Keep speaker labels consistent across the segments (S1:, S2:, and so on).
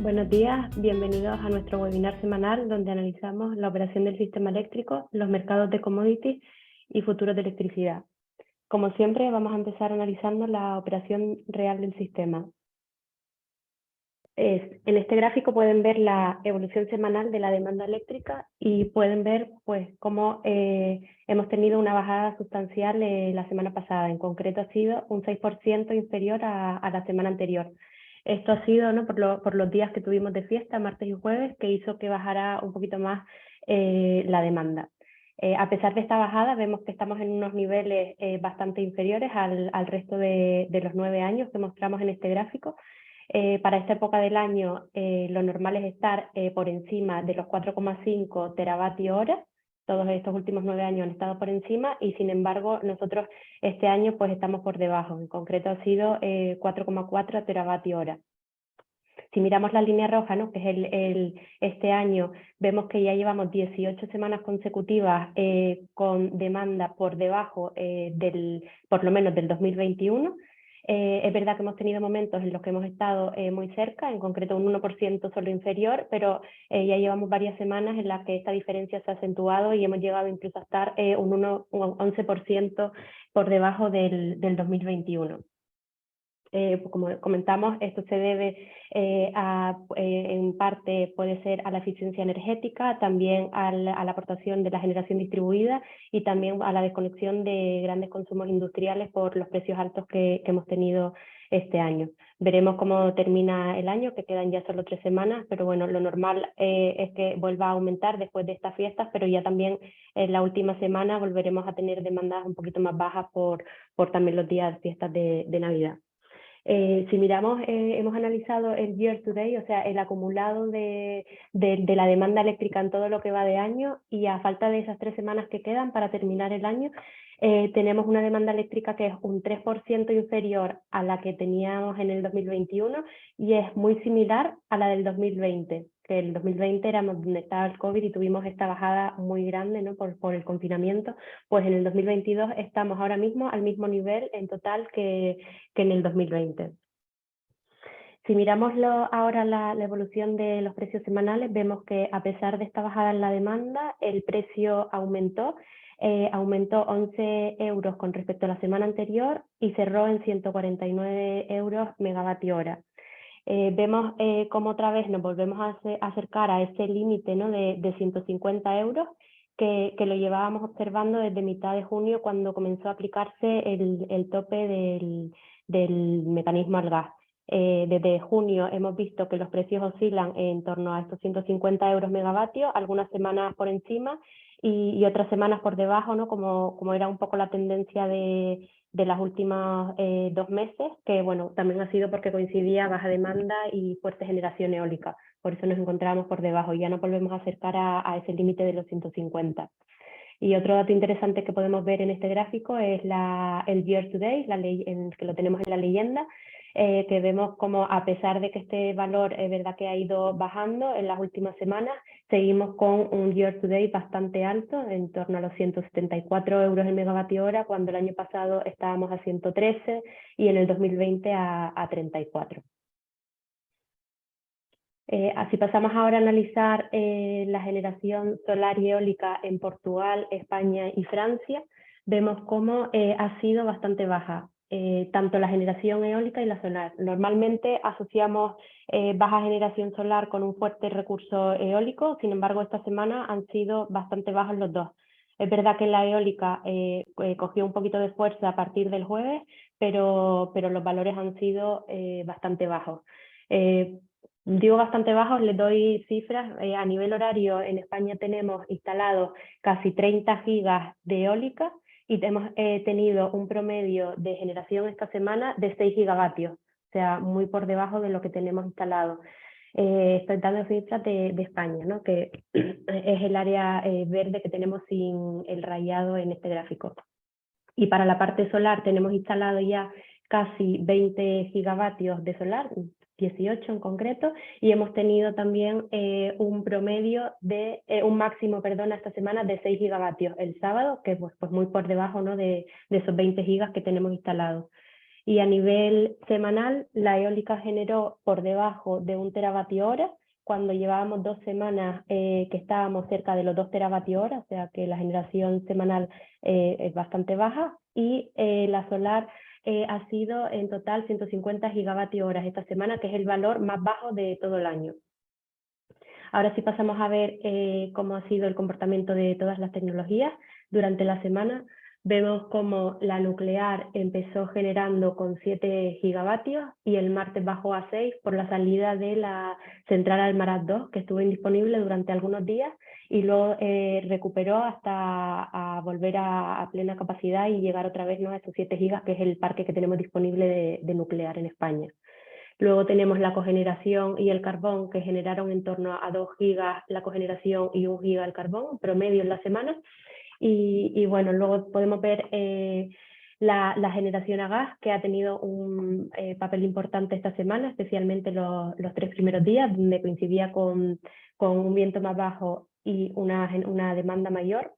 S1: Buenos días, bienvenidos a nuestro webinar semanal donde analizamos la operación del sistema eléctrico, los mercados de commodities y futuros de electricidad. Como siempre, vamos a empezar analizando la operación real del sistema. En este gráfico pueden ver la evolución semanal de la demanda eléctrica y pueden ver pues, cómo hemos tenido una bajada sustancial la semana pasada. En concreto ha sido un 6% inferior a la semana anterior. Esto ha sido por los días que tuvimos de fiesta, martes y jueves, que hizo que bajara un poquito más la demanda. A pesar de esta bajada, vemos que estamos en unos niveles bastante inferiores al resto de los 9 años que mostramos en este gráfico. Para esta época del año, lo normal es estar por encima de los 4,5 teravatios hora. Todos estos últimos 9 años han estado por encima y, sin embargo, nosotros este año pues estamos por debajo. En concreto ha sido 4,4 teravatios hora. Si miramos la línea roja, ¿no? que es este año, vemos que ya llevamos 18 semanas consecutivas con demanda por debajo por lo menos del 2021. Es verdad que hemos tenido momentos en los que hemos estado muy cerca, en concreto un 1% solo inferior, pero ya llevamos varias semanas en las que esta diferencia se ha acentuado y hemos llegado incluso a estar un 11% por debajo del 2021. Como comentamos, esto se debe en parte puede ser a la eficiencia energética, también a la aportación de la generación distribuida y también a la desconexión de grandes consumos industriales por los precios altos que hemos tenido este año. Veremos cómo termina el año, que quedan ya solo 3 semanas, pero bueno, lo normal es que vuelva a aumentar después de estas fiestas, pero ya también en la última semana volveremos a tener demandas un poquito más bajas por también los días de fiestas de Navidad. Si miramos, hemos analizado el year to date, o sea, el acumulado de la demanda eléctrica en todo lo que va de año, y a falta de esas 3 semanas que quedan para terminar el año, tenemos una demanda eléctrica que es un 3% inferior a la que teníamos en el 2021 y es muy similar a la del 2020, que el 2020 era donde estaba el COVID y tuvimos esta bajada muy grande, ¿no? por el confinamiento. Pues en el 2022 estamos ahora mismo al mismo nivel en total que en el 2020. Si miramos ahora la evolución de los precios semanales, vemos que a pesar de esta bajada en la demanda, el precio aumentó 11 euros con respecto a la semana anterior y cerró en 149 euros megavatio hora. Vemos cómo otra vez nos volvemos a acercar a ese límite, ¿no? de 150 euros que lo llevábamos observando desde mitad de junio, cuando comenzó a aplicarse el tope del mecanismo al gas. Desde junio hemos visto que los precios oscilan en torno a estos 150 euros megavatios, algunas semanas por encima y otras semanas por debajo, ¿no? como era un poco la tendencia de las últimas 2 meses, que bueno, también ha sido porque coincidía baja demanda y fuerte generación eólica. Por eso nos encontramos por debajo y ya no volvemos a acercar a ese límite de los 150. Y otro dato interesante que podemos ver en este gráfico es el year to date, que lo tenemos en la leyenda, que vemos como, a pesar de que este valor es verdad que ha ido bajando en las últimas semanas, seguimos con un year to date bastante alto, en torno a los 174 euros el megavatio hora, cuando el año pasado estábamos a 113 y en el 2020 a 34. Así pasamos ahora a analizar la generación solar y eólica en Portugal, España y Francia. Vemos cómo ha sido bastante baja, tanto la generación eólica y la solar. Normalmente asociamos baja generación solar con un fuerte recurso eólico, sin embargo esta semana han sido bastante bajos los dos. Es verdad que la eólica cogió un poquito de fuerza a partir del jueves, pero los valores han sido bastante bajos. Digo bastante bajos, les doy cifras. A nivel horario, en España tenemos instalados casi 30 gigas de eólica y hemos tenido un promedio de generación esta semana de 6 gigavatios, o sea, muy por debajo de lo que tenemos instalado. Estoy dando cifras de España, ¿no? que es el área verde que tenemos sin el rayado en este gráfico. Y para la parte solar tenemos instalado ya casi 20 gigavatios de solar, 18 en concreto, y hemos tenido también un máximo esta semana de 6 gigavatios el sábado, que pues muy por debajo, ¿no? de esos 20 gigas que tenemos instalados. Y a nivel semanal, la eólica generó por debajo de 1 TWh, cuando llevábamos 2 semanas que estábamos cerca de los 2 TWh, o sea que la generación semanal es bastante baja, y la solar ha sido en total 150 gigavatios hora esta semana, que es el valor más bajo de todo el año. Ahora sí pasamos a ver cómo ha sido el comportamiento de todas las tecnologías durante la semana. Vemos cómo la nuclear empezó generando con 7 gigavatios y el martes bajó a 6 por la salida de la central Almaraz 2, que estuvo indisponible durante algunos días, y luego recuperó hasta a volver a plena capacidad y llegar otra vez, ¿no?, a esos 7 gigas, que es el parque que tenemos disponible de nuclear en España. Luego tenemos la cogeneración y el carbón, que generaron en torno a 2 gigas la cogeneración y 1 giga el carbón, promedio en la semana. Y bueno, luego podemos ver la generación a gas, que ha tenido un papel importante esta semana, especialmente los 3 primeros días, donde coincidía con un viento más bajo y una demanda mayor.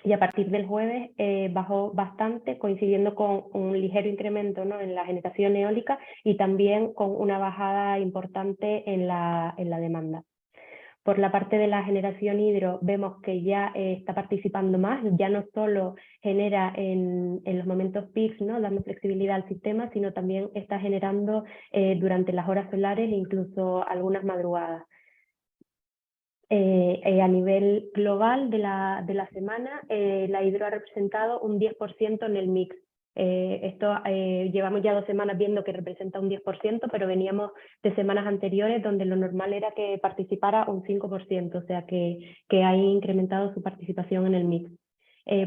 S1: Y a partir del jueves bajó bastante, coincidiendo con un ligero incremento, ¿no?, en la generación eólica, y también con una bajada importante en la demanda. Por la parte de la generación hidro, vemos que ya está participando más, ya no solo genera en los momentos peaks, ¿no?, dando flexibilidad al sistema, sino también está generando durante las horas solares e incluso algunas madrugadas. A nivel global de la semana, la hidro ha representado un 10% en el mix. Llevamos ya 2 semanas viendo que representa un 10%, pero veníamos de semanas anteriores donde lo normal era que participara un 5%, o sea que ha incrementado su participación en el mix.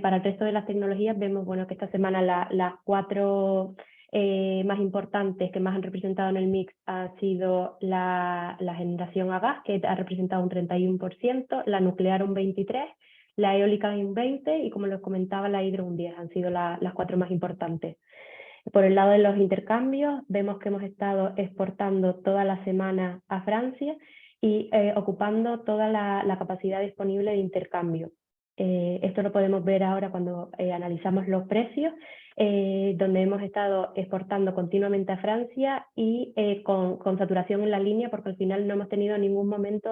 S1: Para el resto de las tecnologías vemos, bueno, que esta semana las 4 más importantes que más han representado en el mix ha sido la generación a gas, que ha representado un 31%, la nuclear un 23%, la eólica un 20% y, como les comentaba, la hidro un 10%. Han sido las 4 más importantes. Por el lado de los intercambios, vemos que hemos estado exportando toda la semana a Francia y ocupando toda la capacidad disponible de intercambio. Esto lo podemos ver ahora cuando analizamos los precios, donde hemos estado exportando continuamente a Francia y con saturación en la línea, porque al final no hemos tenido en ningún momento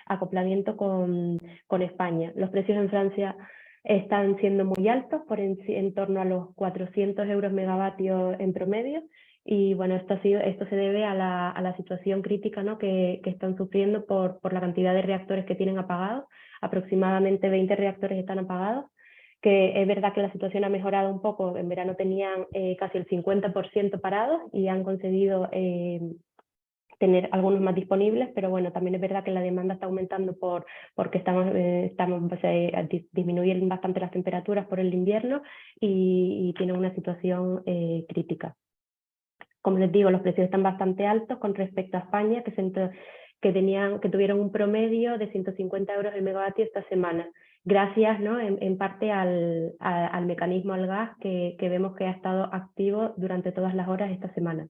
S1: acoplamiento con España. Los precios en Francia están siendo muy altos, en torno a los 400 euros megavatios en promedio. Y bueno, esto se debe a la situación crítica, ¿no?, que están sufriendo por la cantidad de reactores que tienen apagados. Aproximadamente 20 reactores están apagados, que es verdad que la situación ha mejorado un poco. En verano tenían casi el 50% parados y han conseguido tener algunos más disponibles, pero bueno, también es verdad que la demanda está aumentando porque disminuyen bastante las temperaturas por el invierno y tienen una situación crítica. Como les digo, los precios están bastante altos con respecto a España, que tuvieron un promedio de 150 euros el megavatio esta semana, gracias, ¿no?, en parte al mecanismo al gas que vemos que ha estado activo durante todas las horas esta semana.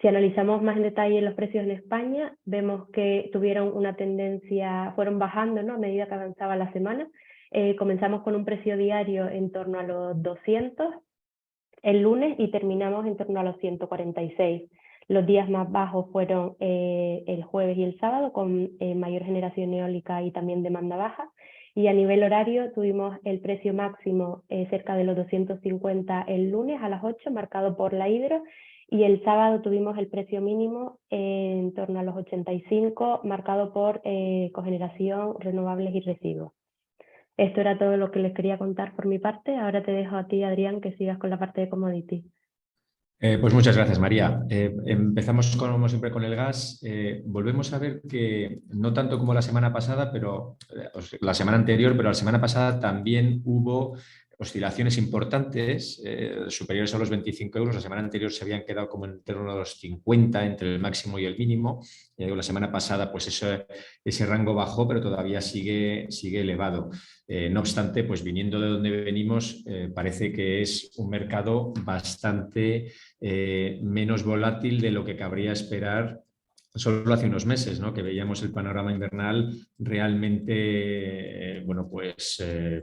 S1: Si analizamos más en detalle los precios en España, vemos que tuvieron una tendencia, fueron bajando, ¿no?, a medida que avanzaba la semana. Comenzamos con un precio diario en torno a los 200 el lunes y terminamos en torno a los 146. Los días más bajos fueron el jueves y el sábado, con mayor generación eólica y también demanda baja. Y a nivel horario tuvimos el precio máximo cerca de los 250 el lunes a las 8, marcado por la hidro, y el sábado tuvimos el precio mínimo en torno a los 85, marcado por cogeneración, renovables y residuos. Esto era todo lo que les quería contar por mi parte. Ahora te dejo a ti, Adrián, que sigas con la parte de commodity.
S2: Pues muchas gracias, María. Empezamos como siempre con el gas. Volvemos a ver que no tanto como la semana pasada, pero la semana anterior, pero la semana pasada también hubo oscilaciones importantes superiores a los 25 euros. La semana anterior se habían quedado como en torno a los 50 entre el máximo y el mínimo. La semana pasada pues ese rango bajó, pero todavía sigue elevado. No obstante, pues viniendo de donde venimos, parece que es un mercado bastante menos volátil de lo que cabría esperar solo hace unos meses, ¿no?, que veíamos el panorama invernal realmente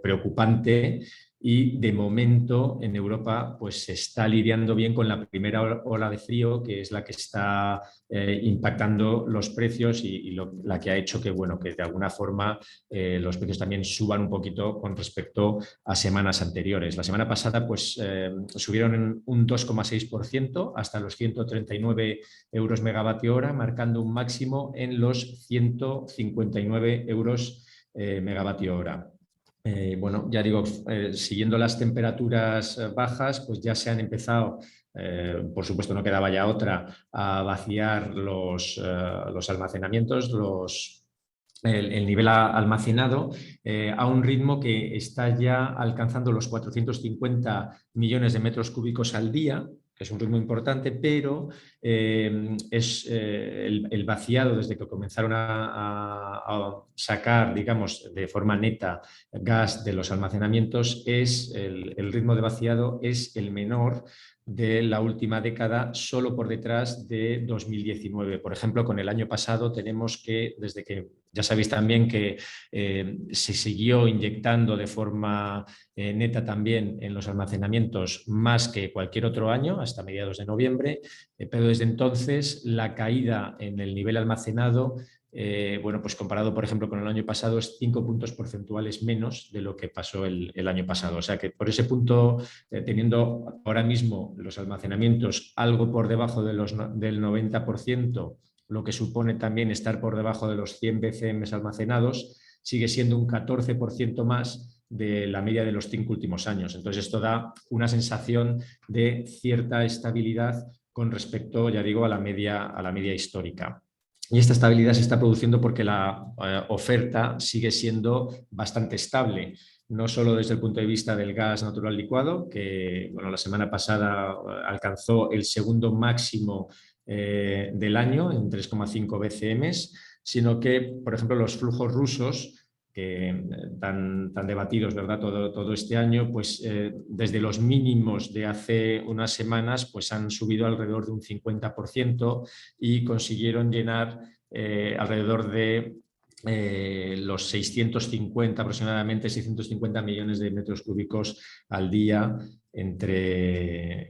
S2: preocupante y de momento en Europa pues se está lidiando bien con la primera ola de frío, que es la que está impactando los precios y la que ha hecho que, bueno, que de alguna forma los precios también suban un poquito con respecto a semanas anteriores. La semana pasada pues subieron en un 2,6% hasta los 139 euros megavatio hora, marcando un máximo en los 159 euros megavatio hora. Bueno, ya digo, siguiendo las temperaturas bajas, pues ya se han empezado, por supuesto no quedaba ya otra, a vaciar los almacenamientos, el nivel almacenado a un ritmo que está ya alcanzando los 450 millones de metros cúbicos al día, que es un ritmo importante, pero el vaciado desde que comenzaron a sacar, digamos, de forma neta gas de los almacenamientos, el ritmo de vaciado es el menor de la última década, solo por detrás de 2019. Por ejemplo, con el año pasado tenemos que, desde que ya sabéis también que se siguió inyectando de forma neta también en los almacenamientos más que cualquier otro año, hasta mediados de noviembre, pero desde entonces la caída en el nivel almacenado bueno, pues comparado, por ejemplo, con el año pasado, es 5 puntos porcentuales menos de lo que pasó el año pasado. O sea que por ese punto, teniendo ahora mismo los almacenamientos algo por debajo del 90%, lo que supone también estar por debajo de los 100 BCM almacenados, sigue siendo un 14% más de la media de los 5 últimos años. Entonces, esto da una sensación de cierta estabilidad con respecto, ya digo, a la media histórica. Y esta estabilidad se está produciendo porque la oferta sigue siendo bastante estable, no solo desde el punto de vista del gas natural licuado, que bueno, la semana pasada alcanzó el segundo máximo del año en 3,5 BCM, sino que, por ejemplo, los flujos rusos, que tan debatidos, ¿verdad? Todo este año, pues desde los mínimos de hace unas semanas, pues han subido alrededor de un 50% y consiguieron llenar alrededor de los 650, aproximadamente 650 millones de metros cúbicos al día entre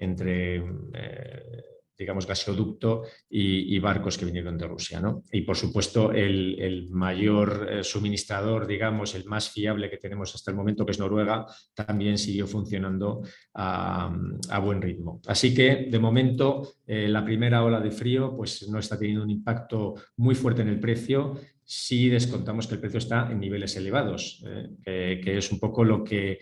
S2: digamos, gasoducto y barcos que vinieron de Rusia, ¿no? Y, por supuesto, el mayor suministrador, digamos, el más fiable que tenemos hasta el momento, que es Noruega, también siguió funcionando a buen ritmo. Así que, de momento, la primera ola de frío pues, no está teniendo un impacto muy fuerte en el precio, si descontamos que el precio está en niveles elevados, que es un poco lo que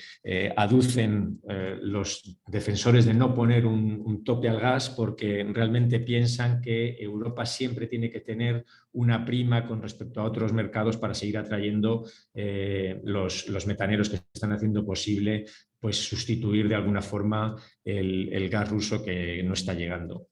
S2: aducen los defensores de no poner un tope al gas, porque realmente piensan que Europa siempre tiene que tener una prima con respecto a otros mercados para seguir atrayendo los metaneros que están haciendo posible pues, sustituir de alguna forma el gas ruso que no está llegando.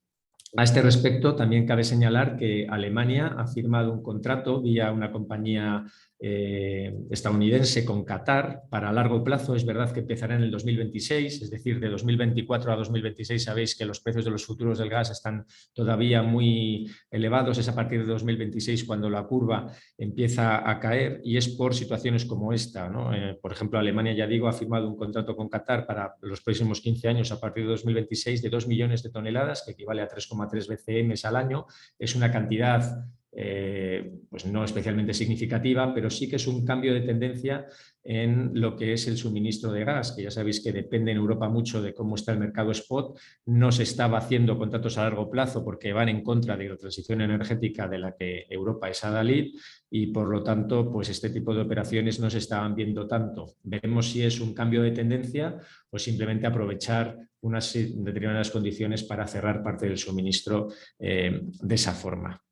S2: A este respecto, también cabe señalar que Alemania ha firmado un contrato vía una compañía estadounidense con Qatar para largo plazo. Es verdad que empezará en el 2026, es decir, de 2024 a 2026 sabéis que los precios de los futuros del gas están todavía muy elevados. Es a partir de 2026 cuando la curva empieza a caer y es por situaciones como esta, ¿no? Por ejemplo, Alemania, ya digo, ha firmado un contrato con Qatar para los próximos 15 años a partir de 2026 de 2 millones de toneladas, que equivale a 3,3 BCM al año. Es una cantidad pues no especialmente significativa, pero sí que es un cambio de tendencia en lo que es el suministro de gas, que ya sabéis que depende en Europa mucho de cómo está el mercado spot. No se estaba haciendo contratos a largo plazo porque van en contra de la transición energética de la que Europa es adalid y, por lo tanto, pues este tipo de operaciones no se estaban viendo tanto. Veremos si es un cambio de tendencia o simplemente aprovechar unas determinadas condiciones para cerrar parte del suministro de esa forma.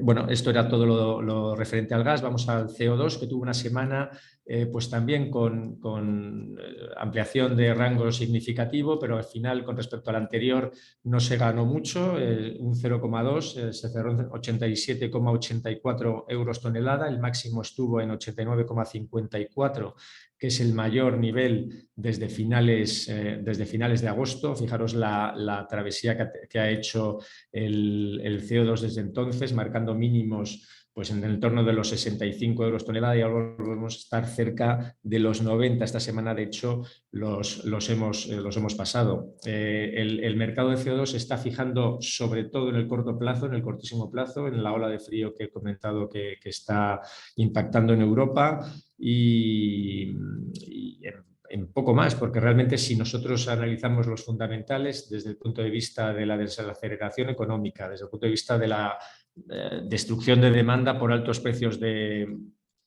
S2: Bueno, esto era todo lo referente al gas. Vamos al CO2, que tuvo una semana pues también con ampliación de rango significativo, pero al final, con respecto al anterior, no se ganó mucho, un 0,2, se cerró en 87,84 euros tonelada, el máximo estuvo en 89,54, que es el mayor nivel desde finales de agosto. Fijaros la travesía que ha hecho el CO2 desde entonces, marcando mínimos pues en el entorno de los 65 euros tonelada, y ahora volvemos a estar cerca de los 90. Esta semana, de hecho, los hemos pasado. El mercado de CO2 se está fijando sobre todo en el corto plazo, en el cortísimo plazo, en la ola de frío que he comentado que está impactando en Europa y en poco más, porque realmente si nosotros analizamos los fundamentales desde el punto de vista de la desaceleración económica, desde el punto de vista de la destrucción de demanda por altos precios de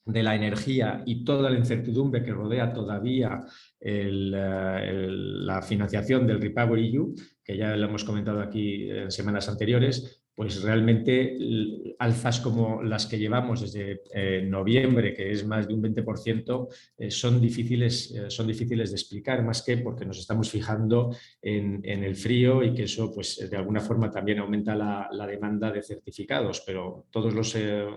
S2: la energía y toda la incertidumbre que rodea todavía la financiación del REPowerEU, que ya lo hemos comentado aquí en semanas anteriores, pues realmente alzas como las que llevamos desde noviembre, que es más de un 20%, son difíciles de explicar, más que porque nos estamos fijando en el frío y que eso pues, de alguna forma también aumenta la demanda de certificados, pero todos los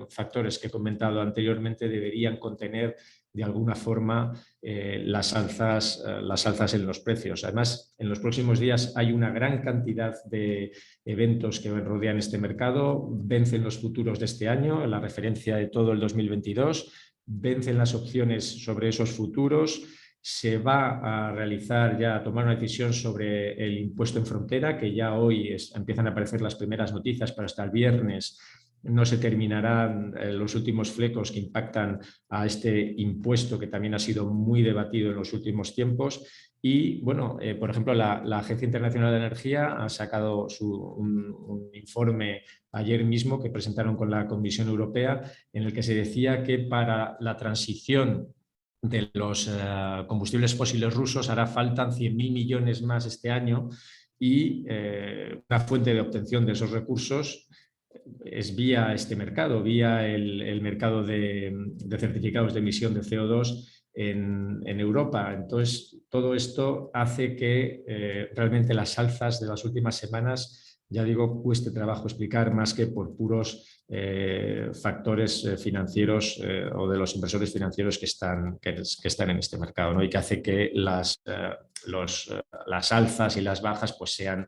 S2: factores que he comentado anteriormente deberían contener de alguna forma las alzas en los precios. Además, en los próximos días hay una gran cantidad de eventos que rodean este mercado. Vencen los futuros de este año, la referencia de todo el 2022, vencen las opciones sobre esos futuros. Se va a realizar ya, a tomar una decisión sobre el impuesto en frontera, que ya hoy empiezan a aparecer las primeras noticias, pero hasta el viernes no se terminarán los últimos flecos que impactan a este impuesto, que también ha sido muy debatido en los últimos tiempos. Y, bueno, por ejemplo, la Agencia Internacional de Energía ha sacado un informe ayer mismo que presentaron con la Comisión Europea, en el que se decía que para la transición de los combustibles fósiles rusos hará falta 100.000 millones más este año, y una fuente de obtención de esos recursos es vía este mercado, vía el mercado de certificados de emisión de CO2 en Europa. Entonces, todo esto hace que realmente las alzas de las últimas semanas, ya digo, cueste trabajo explicar, más que por puros factores financieros o de los inversores financieros que están en este mercado, ¿no? Y que hace que las alzas y las bajas pues sean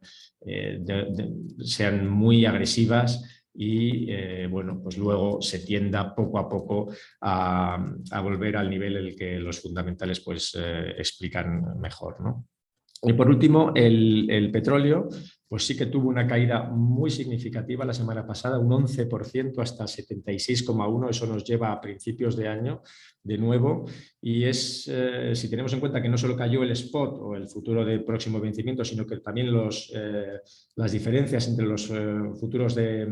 S2: muy agresivas y bueno, pues luego se tienda poco a poco a volver al nivel en el que los fundamentales pues explican mejor, ¿no? Y por último, el petróleo, pues sí que tuvo una caída muy significativa la semana pasada, un 11% hasta 76,1. Eso nos lleva a principios de año de nuevo, y si tenemos en cuenta que no solo cayó el spot o el futuro de próximo vencimiento, sino que también las diferencias entre los futuros de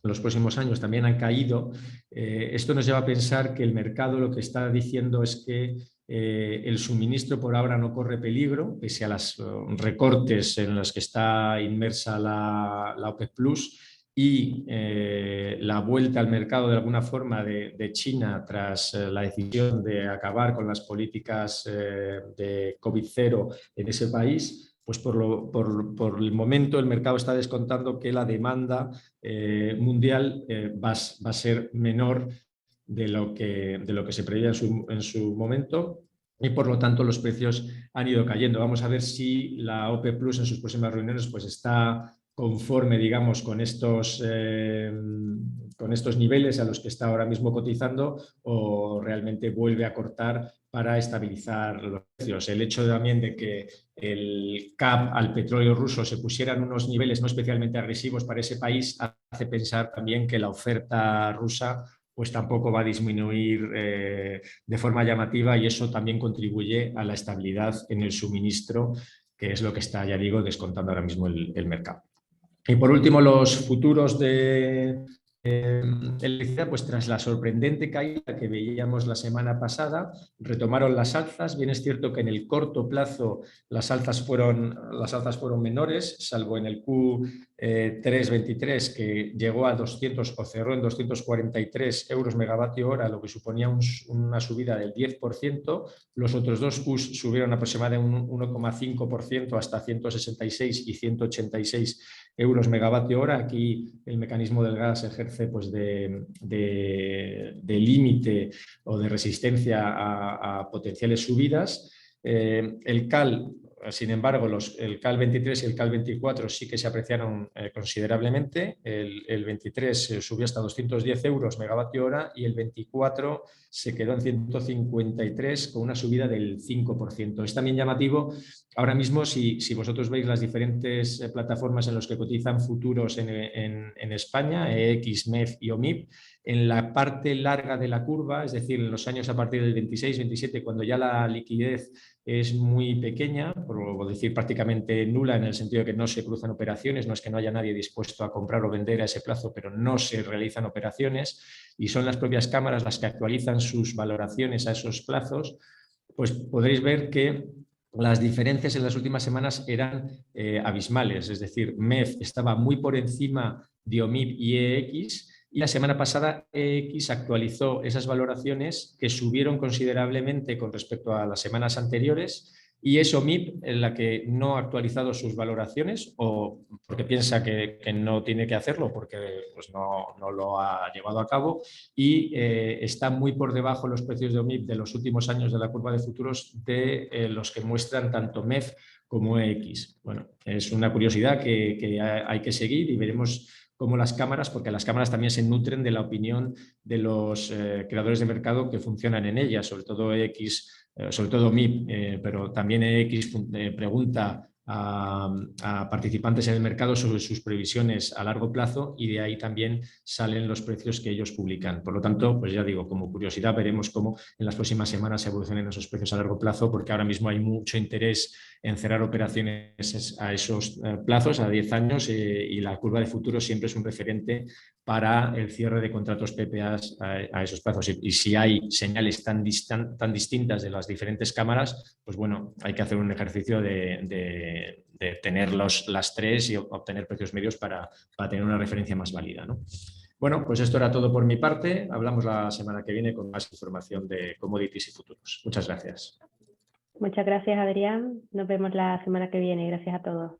S2: los próximos años también han caído. Esto nos lleva a pensar que el mercado lo que está diciendo es que el suministro por ahora no corre peligro, pese a los recortes en los que está inmersa la OPEC Plus, y la vuelta al mercado de alguna forma de China tras la decisión de acabar con las políticas de COVID-0 en ese país. Pues por el momento el mercado está descontando que la demanda mundial va a ser menor de lo que se preveía en su momento, y por lo tanto los precios han ido cayendo. Vamos a ver si la OPEP Plus en sus próximas reuniones pues está conforme, digamos, con estos niveles a los que está ahora mismo cotizando, o realmente vuelve a cortar para estabilizar los precios. El hecho también de que el cap al petróleo ruso se pusiera en unos niveles no especialmente agresivos para ese país hace pensar también que la oferta rusa pues tampoco va a disminuir de forma llamativa, y eso también contribuye a la estabilidad en el suministro, que es lo que está, ya digo, descontando ahora mismo el mercado. Y por último, los futuros de electricidad, pues tras la sorprendente caída que veíamos la semana pasada, retomaron las alzas. Bien es cierto que en el corto plazo las alzas fueron menores, salvo en el Q3-23, que llegó a 200 o cerró en 243 euros megavatio hora, lo que suponía una subida del 10%. Los otros dos Qs subieron aproximadamente un 1,5% hasta 166 y 186 euros megavatio hora. Aquí el mecanismo del gas ejerce pues, de límite o de resistencia a potenciales subidas. El CAL sin embargo, el CAL 23 y el CAL 24 sí que se apreciaron considerablemente. El 23 subió hasta 210 euros megavatio hora y el 24 se quedó en 153 con una subida del 5%. Es también llamativo ahora mismo si vosotros veis las diferentes plataformas en las que cotizan futuros en España, EX, MEF y OMIP, en la parte larga de la curva, es decir, en los años a partir del 26-27, cuando ya la liquidez es muy pequeña, por decir prácticamente nula, en el sentido de que no se cruzan operaciones, no es que no haya nadie dispuesto a comprar o vender a ese plazo, pero no se realizan operaciones y son las propias cámaras las que actualizan sus valoraciones a esos plazos, pues podréis ver que las diferencias en las últimas semanas eran abismales, es decir, MEF estaba muy por encima de OMIP y EX, y la semana pasada EX actualizó esas valoraciones que subieron considerablemente con respecto a las semanas anteriores, y es OMIP en la que no ha actualizado sus valoraciones o porque piensa que no tiene que hacerlo porque pues no lo ha llevado a cabo, y está muy por debajo los precios de OMIP de los últimos años de la curva de futuros de los que muestran tanto MEF como EX. Bueno, es una curiosidad que hay que seguir y veremos cómo las cámaras, porque las cámaras también se nutren de la opinión de los creadores de mercado que funcionan en ellas, sobre todo EX, sobre todo MIP, pero también EX pregunta a participantes en el mercado sobre sus previsiones a largo plazo y de ahí también salen los precios que ellos publican. Por lo tanto, pues ya digo, como curiosidad veremos cómo en las próximas semanas evolucionan esos precios a largo plazo, porque ahora mismo hay mucho interés en cerrar operaciones a esos plazos, a 10 años, y la curva de futuro siempre es un referente para el cierre de contratos PPAs a esos plazos. Y si hay señales tan distintas de las diferentes cámaras, pues bueno, hay que hacer un ejercicio de tener las tres y obtener precios medios para tener una referencia más válida, ¿no? Bueno, pues esto era todo por mi parte. Hablamos la semana que viene con más información de commodities y futuros. Muchas gracias.
S1: Muchas gracias, Adrián. Nos vemos la semana que viene. Gracias a todos.